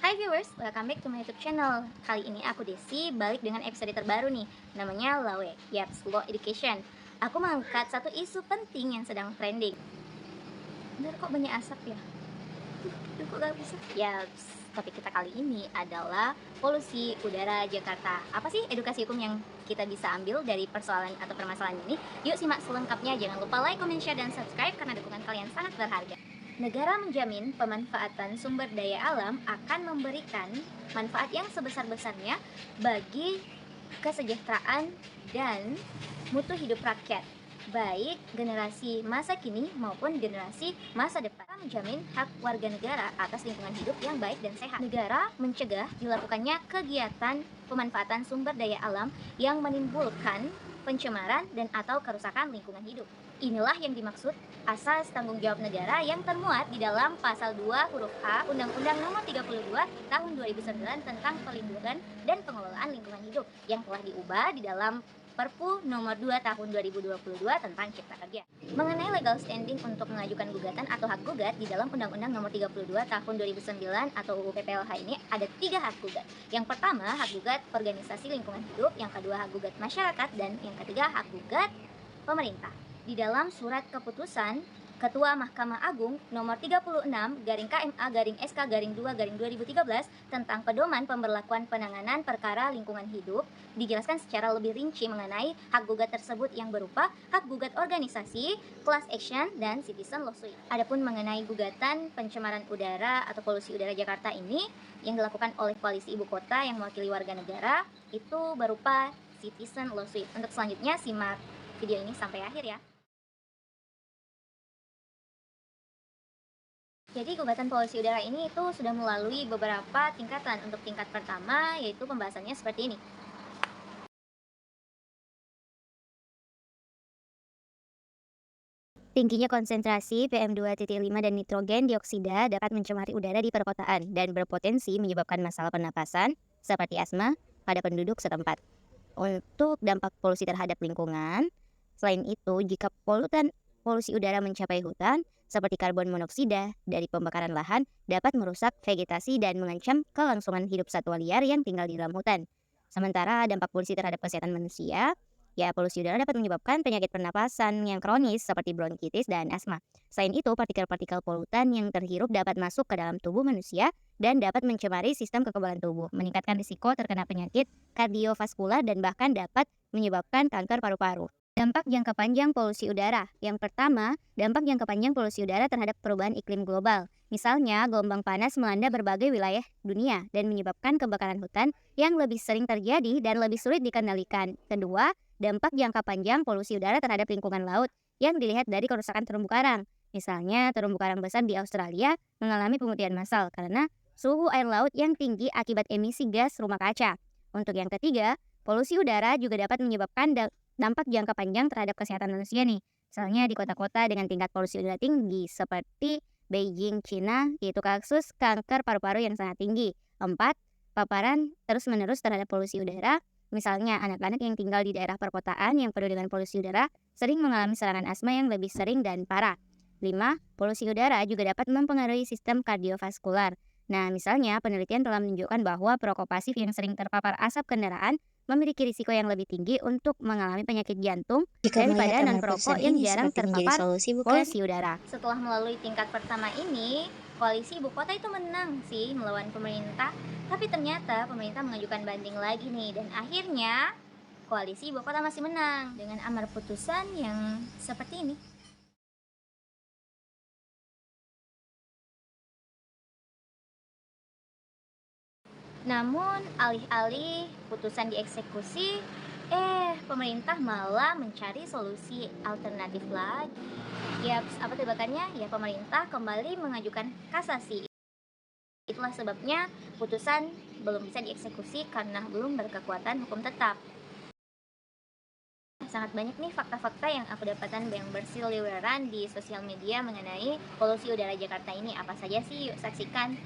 Hai viewers, welcome back to my YouTube channel. Kali ini aku Desi balik dengan episode terbaru nih, namanya LAWE, Yaps, Law Education. Aku mengangkat satu isu penting yang sedang trending. Bener kok banyak asap ya? Duh, kok gak bisa? Yaps, topik kita kali ini adalah polusi udara Jakarta. Apa sih edukasi hukum yang kita bisa ambil dari persoalan atau permasalahan ini? Yuk simak selengkapnya, jangan lupa like, comment, share, dan subscribe karena dukungan kalian sangat berharga. Negara menjamin pemanfaatan sumber daya alam akan memberikan manfaat yang sebesar-besarnya bagi kesejahteraan dan mutu hidup rakyat, baik generasi masa kini maupun generasi masa depan. Menjamin hak warga negara atas lingkungan hidup yang baik dan sehat. Negara mencegah dilakukannya kegiatan pemanfaatan sumber daya alam yang menimbulkan pencemaran dan atau kerusakan lingkungan hidup. Inilah yang dimaksud asas tanggung jawab negara yang termuat di dalam pasal 2 huruf A Undang-Undang Nomor 32 Tahun 2009 tentang Perlindungan dan Pengelolaan Lingkungan Hidup yang telah diubah di dalam Perpu Nomor 2 Tahun 2022 tentang Cipta Kerja. Mengenai legal standing untuk mengajukan gugatan atau hak gugat di dalam Undang-Undang Nomor 32 Tahun 2009 atau UU PPLH ini ada 3 hak gugat. Yang pertama, hak gugat organisasi lingkungan hidup, yang kedua hak gugat masyarakat, dan yang ketiga hak gugat pemerintah. Di dalam surat keputusan Ketua Mahkamah Agung nomor 36 KMA/SK/2/2013 tentang pedoman pemberlakuan penanganan perkara lingkungan hidup dijelaskan secara lebih rinci mengenai hak gugat tersebut yang berupa hak gugat organisasi, class action, dan citizen lawsuit. Adapun mengenai gugatan pencemaran udara atau polusi udara Jakarta ini yang dilakukan oleh koalisi ibu kota yang mewakili warga negara itu berupa citizen lawsuit. Untuk selanjutnya simak video ini sampai akhir ya. Jadi gugatan polusi udara ini itu sudah melalui beberapa tingkatan. Untuk tingkat pertama yaitu pembahasannya seperti ini. Tingginya konsentrasi PM2.5 dan nitrogen dioksida dapat mencemari udara di perkotaan dan berpotensi menyebabkan masalah pernapasan seperti asma pada penduduk setempat. Untuk dampak polusi terhadap lingkungan, selain itu jika polusi udara mencapai hutan, seperti karbon monoksida dari pembakaran lahan dapat merusak vegetasi dan mengancam kelangsungan hidup satwa liar yang tinggal di dalam hutan. Sementara dampak polusi terhadap kesehatan manusia, ya polusi udara dapat menyebabkan penyakit pernapasan yang kronis seperti bronkitis dan asma. Selain itu, partikel-partikel polutan yang terhirup dapat masuk ke dalam tubuh manusia dan dapat mencemari sistem kekebalan tubuh, meningkatkan risiko terkena penyakit kardiovaskular dan bahkan dapat menyebabkan kanker paru-paru. Dampak jangka panjang polusi udara. Yang pertama, dampak jangka panjang polusi udara terhadap perubahan iklim global. Misalnya, gelombang panas melanda berbagai wilayah dunia dan menyebabkan kebakaran hutan yang lebih sering terjadi dan lebih sulit dikendalikan. Kedua, dampak jangka panjang polusi udara terhadap lingkungan laut yang dilihat dari kerusakan terumbu karang. Misalnya, terumbu karang besar di Australia mengalami pemutihan massal karena suhu air laut yang tinggi akibat emisi gas rumah kaca. Untuk yang ketiga, polusi udara juga dapat menyebabkan dampak jangka panjang terhadap kesehatan manusia nih. Misalnya di kota-kota dengan tingkat polusi udara tinggi seperti Beijing, China, yaitu kasus kanker paru-paru yang sangat tinggi. 4. Paparan terus-menerus terhadap polusi udara. Misalnya anak-anak yang tinggal di daerah perkotaan yang penuh dengan polusi udara sering mengalami serangan asma yang lebih sering dan parah. 5. Polusi udara juga dapat mempengaruhi sistem kardiovaskular. Nah, misalnya penelitian telah menunjukkan bahwa perokok pasif yang sering terpapar asap kendaraan memiliki risiko yang lebih tinggi untuk mengalami penyakit jantung daripada non-perokok yang jarang terpapar polusi udara. Setelah melalui tingkat pertama ini, koalisi ibu kota itu menang sih melawan pemerintah. Tapi ternyata pemerintah mengajukan banding lagi nih, dan akhirnya koalisi ibu kota masih menang dengan amar putusan yang seperti ini. Namun alih-alih putusan dieksekusi, pemerintah malah mencari solusi alternatif lagi. Yaps, apa tebakannya? Ya, pemerintah kembali mengajukan kasasi. Itulah sebabnya putusan belum bisa dieksekusi karena belum berkekuatan hukum tetap. Sangat banyak nih fakta-fakta yang aku dapatkan yang berseliweran di sosial media mengenai polusi udara Jakarta ini. Apa saja sih? Yuk saksikan.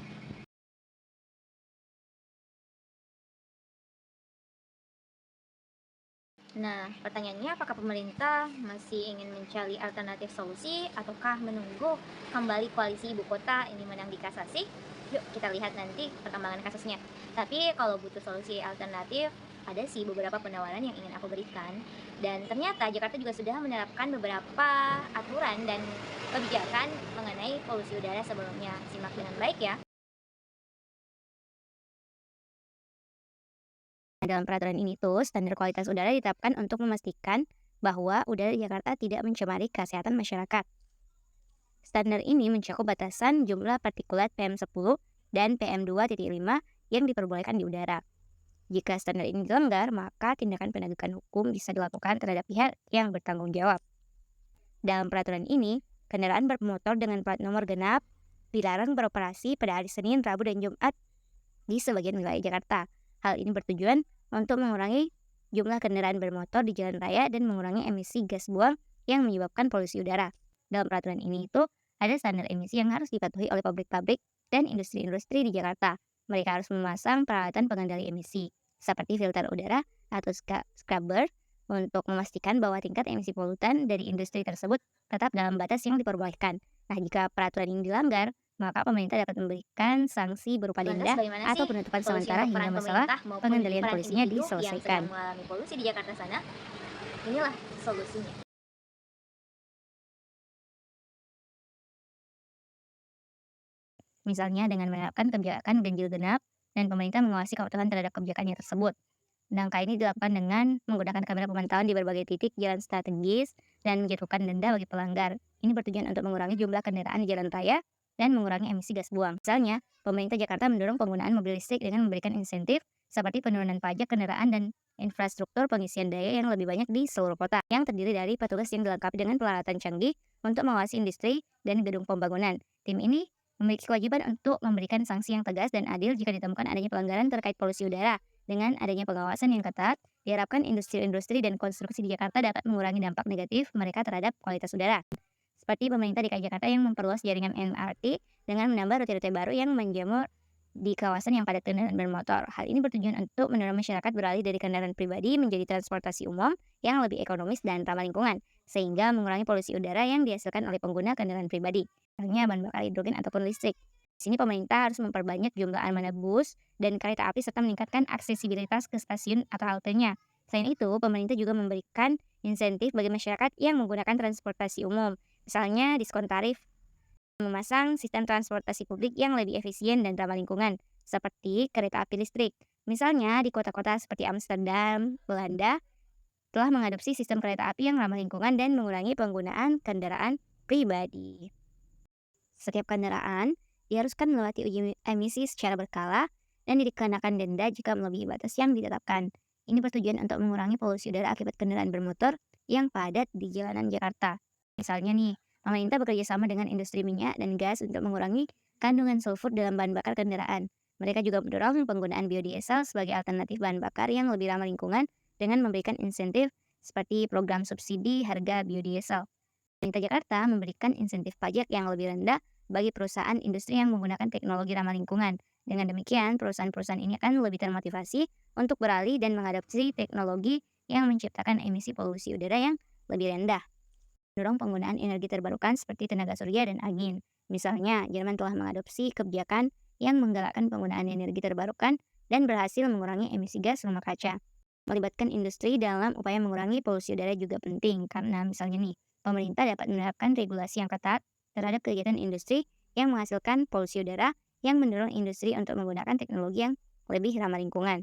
Nah, pertanyaannya apakah pemerintah masih ingin mencari alternatif solusi ataukah menunggu kembali koalisi ibu kota ini menang di kasasi? Yuk kita lihat nanti perkembangan kasusnya. Tapi kalau butuh solusi alternatif, ada sih beberapa penawaran yang ingin aku berikan. Dan ternyata Jakarta juga sudah menerapkan beberapa aturan dan kebijakan mengenai polusi udara sebelumnya. Simak dengan baik ya. Dalam peraturan ini tuh, standar kualitas udara ditetapkan untuk memastikan bahwa udara di Jakarta tidak mencemari kesehatan masyarakat. Standar ini mencakup batasan jumlah partikulat PM10 dan PM2.5 yang diperbolehkan di udara. Jika standar ini dilanggar, maka tindakan penegakan hukum bisa dilakukan terhadap pihak yang bertanggung jawab. Dalam peraturan ini, kendaraan bermotor dengan plat nomor genap dilarang beroperasi pada hari Senin, Rabu, dan Jumat di sebagian wilayah Jakarta. Hal ini bertujuan untuk mengurangi jumlah kendaraan bermotor di jalan raya dan mengurangi emisi gas buang yang menyebabkan polusi udara. Dalam peraturan ini itu ada standar emisi yang harus dipatuhi oleh pabrik-pabrik dan industri-industri di Jakarta. Mereka harus memasang peralatan pengendali emisi seperti filter udara atau scrubber untuk memastikan bahwa tingkat emisi polutan dari industri tersebut tetap dalam batas yang diperbolehkan. Nah, jika peraturan ini dilanggar, maka pemerintah dapat memberikan sanksi berupa Lantas denda bagaimana atau sih penutupan solusi sementara untuk hingga peran masalah pemerintah maupun pengendalian peran polusinya individu yang sedang diselesaikan. mengalami polusi di Jakarta sana? Inilah solusinya. Misalnya dengan menerapkan kebijakan ganjil genap dan pemerintah mengawasi kepatuhan terhadap kebijakannya tersebut. Langkah ini dilakukan dengan menggunakan kamera pemantauan di berbagai titik jalan strategis dan menjatuhkan denda bagi pelanggar. Ini bertujuan untuk mengurangi jumlah kendaraan di jalan raya dan mengurangi emisi gas buang. Misalnya, pemerintah Jakarta mendorong penggunaan mobil listrik dengan memberikan insentif seperti penurunan pajak kendaraan dan infrastruktur pengisian daya yang lebih banyak di seluruh kota, yang terdiri dari petugas yang dilengkapi dengan peralatan canggih untuk mengawasi industri dan gedung pembangunan. Tim ini memiliki kewajiban untuk memberikan sanksi yang tegas dan adil jika ditemukan adanya pelanggaran terkait polusi udara. Dengan adanya pengawasan yang ketat, diharapkan industri-industri dan konstruksi di Jakarta dapat mengurangi dampak negatif mereka terhadap kualitas udara. Seperti pemerintah DKI Jakarta yang memperluas jaringan MRT dengan menambah rute-rute baru yang menjamur di kawasan yang padat kendaraan bermotor. Hal ini bertujuan untuk mendorong masyarakat beralih dari kendaraan pribadi menjadi transportasi umum yang lebih ekonomis dan ramah lingkungan, sehingga mengurangi polusi udara yang dihasilkan oleh pengguna kendaraan pribadi, misalnya bahan bakar hidrogen ataupun listrik. Di sini pemerintah harus memperbanyak jumlah armada bus dan kereta api serta meningkatkan aksesibilitas ke stasiun atau haltenya. Selain itu, pemerintah juga memberikan insentif bagi masyarakat yang menggunakan transportasi umum, misalnya diskon tarif, memasang sistem transportasi publik yang lebih efisien dan ramah lingkungan, seperti kereta api listrik. Misalnya di kota-kota seperti Amsterdam, Belanda, telah mengadopsi sistem kereta api yang ramah lingkungan dan mengurangi penggunaan kendaraan pribadi. Setiap kendaraan diharuskan melewati uji emisi secara berkala dan dikenakan denda jika melebihi batas yang ditetapkan. Ini bertujuan untuk mengurangi polusi udara akibat kendaraan bermotor yang padat di jalanan Jakarta. Misalnya nih, pemerintah bekerja sama dengan industri minyak dan gas untuk mengurangi kandungan sulfur dalam bahan bakar kendaraan. Mereka juga mendorong penggunaan biodiesel sebagai alternatif bahan bakar yang lebih ramah lingkungan dengan memberikan insentif seperti program subsidi harga biodiesel. Pemerintah Jakarta memberikan insentif pajak yang lebih rendah bagi perusahaan industri yang menggunakan teknologi ramah lingkungan. Dengan demikian, perusahaan-perusahaan ini akan lebih termotivasi untuk beralih dan mengadopsi teknologi yang menciptakan emisi polusi udara yang lebih rendah. Mendorong penggunaan energi terbarukan seperti tenaga surya dan angin. Misalnya, Jerman telah mengadopsi kebijakan yang menggalakkan penggunaan energi terbarukan dan berhasil mengurangi emisi gas rumah kaca. Melibatkan industri dalam upaya mengurangi polusi udara juga penting karena misalnya nih, pemerintah dapat menerapkan regulasi yang ketat terhadap kegiatan industri yang menghasilkan polusi udara yang mendorong industri untuk menggunakan teknologi yang lebih ramah lingkungan.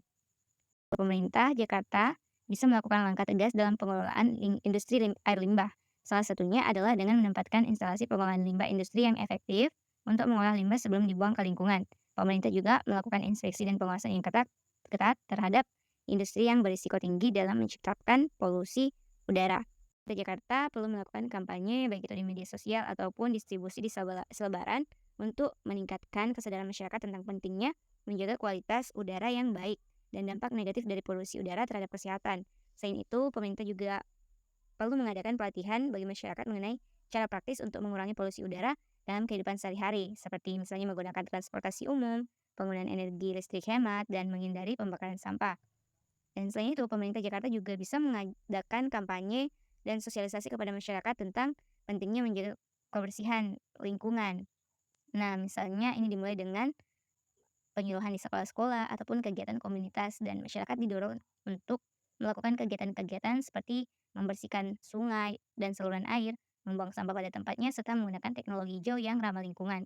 Pemerintah Jakarta bisa melakukan langkah tegas dalam pengelolaan industri air limbah. Salah satunya adalah dengan menempatkan instalasi pengolahan limbah industri yang efektif untuk mengolah limbah sebelum dibuang ke lingkungan. Pemerintah juga melakukan inspeksi dan pengawasan yang ketat terhadap industri yang berisiko tinggi dalam menciptakan polusi udara. Pemerintah Jakarta perlu melakukan kampanye baik itu di media sosial ataupun distribusi di selebaran untuk meningkatkan kesadaran masyarakat tentang pentingnya menjaga kualitas udara yang baik dan dampak negatif dari polusi udara terhadap kesehatan. Selain itu, pemerintah juga perlu mengadakan pelatihan bagi masyarakat mengenai cara praktis untuk mengurangi polusi udara dalam kehidupan sehari-hari, seperti misalnya menggunakan transportasi umum, penggunaan energi listrik hemat, dan menghindari pembakaran sampah. Dan selain itu, pemerintah Jakarta juga bisa mengadakan kampanye dan sosialisasi kepada masyarakat tentang pentingnya menjaga kebersihan lingkungan. Nah, misalnya ini dimulai dengan penyuluhan di sekolah-sekolah, ataupun kegiatan komunitas, dan masyarakat didorong untuk melakukan kegiatan-kegiatan seperti membersihkan sungai dan saluran air, membuang sampah pada tempatnya, serta menggunakan teknologi hijau yang ramah lingkungan.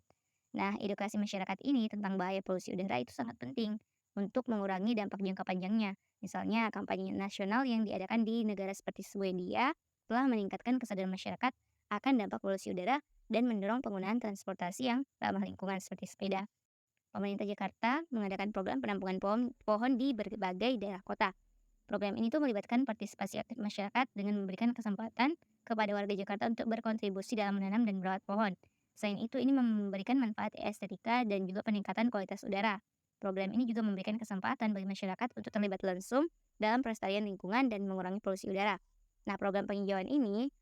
Nah, edukasi masyarakat ini tentang bahaya polusi udara itu sangat penting untuk mengurangi dampak jangka panjangnya. Misalnya, kampanye nasional yang diadakan di negara seperti Swedia telah meningkatkan kesadaran masyarakat akan dampak polusi udara dan mendorong penggunaan transportasi yang ramah lingkungan seperti sepeda. Pemerintah Jakarta mengadakan program penampungan pohon di berbagai daerah kota. Program ini tuh melibatkan partisipasi aktif masyarakat dengan memberikan kesempatan kepada warga Jakarta untuk berkontribusi dalam menanam dan merawat pohon. Selain itu, ini memberikan manfaat estetika dan juga peningkatan kualitas udara. Program ini juga memberikan kesempatan bagi masyarakat untuk terlibat langsung dalam pelestarian lingkungan dan mengurangi polusi udara. Nah, program penghijauan ini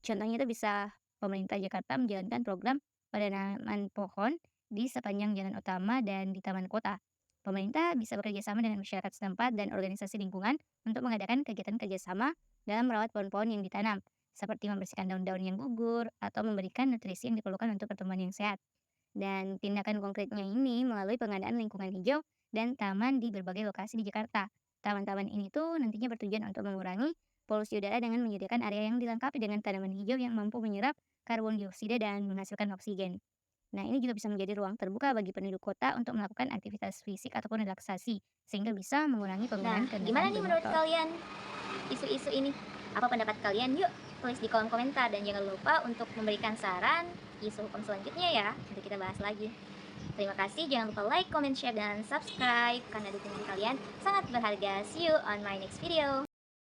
contohnya itu bisa pemerintah Jakarta menjalankan program penanaman pohon di sepanjang jalan utama dan di taman kota. Pemerintah bisa bekerja sama dengan masyarakat setempat dan organisasi lingkungan untuk mengadakan kegiatan kerjasama dalam merawat pohon-pohon yang ditanam, seperti membersihkan daun-daun yang gugur atau memberikan nutrisi yang diperlukan untuk pertumbuhan yang sehat. Dan tindakan konkretnya ini melalui pengadaan lingkungan hijau dan taman di berbagai lokasi di Jakarta. Taman-taman ini tuh nantinya bertujuan untuk mengurangi polusi udara dengan menyediakan area yang dilengkapi dengan tanaman hijau yang mampu menyerap karbon dioksida dan menghasilkan oksigen. Nah, ini juga bisa menjadi ruang terbuka bagi penduduk kota untuk melakukan aktivitas fisik ataupun relaksasi, sehingga bisa mengurangi Nah, penggunaan gimana kendaraan nih menurut bermotor. kalian isu-isu ini? Apa pendapat kalian? Yuk, tulis di kolom komentar dan jangan lupa untuk memberikan saran isu hukum selanjutnya ya. Nanti kita bahas lagi. Terima kasih, jangan lupa like, comment, share, dan subscribe karena dukungan kalian sangat berharga. See you on my next video.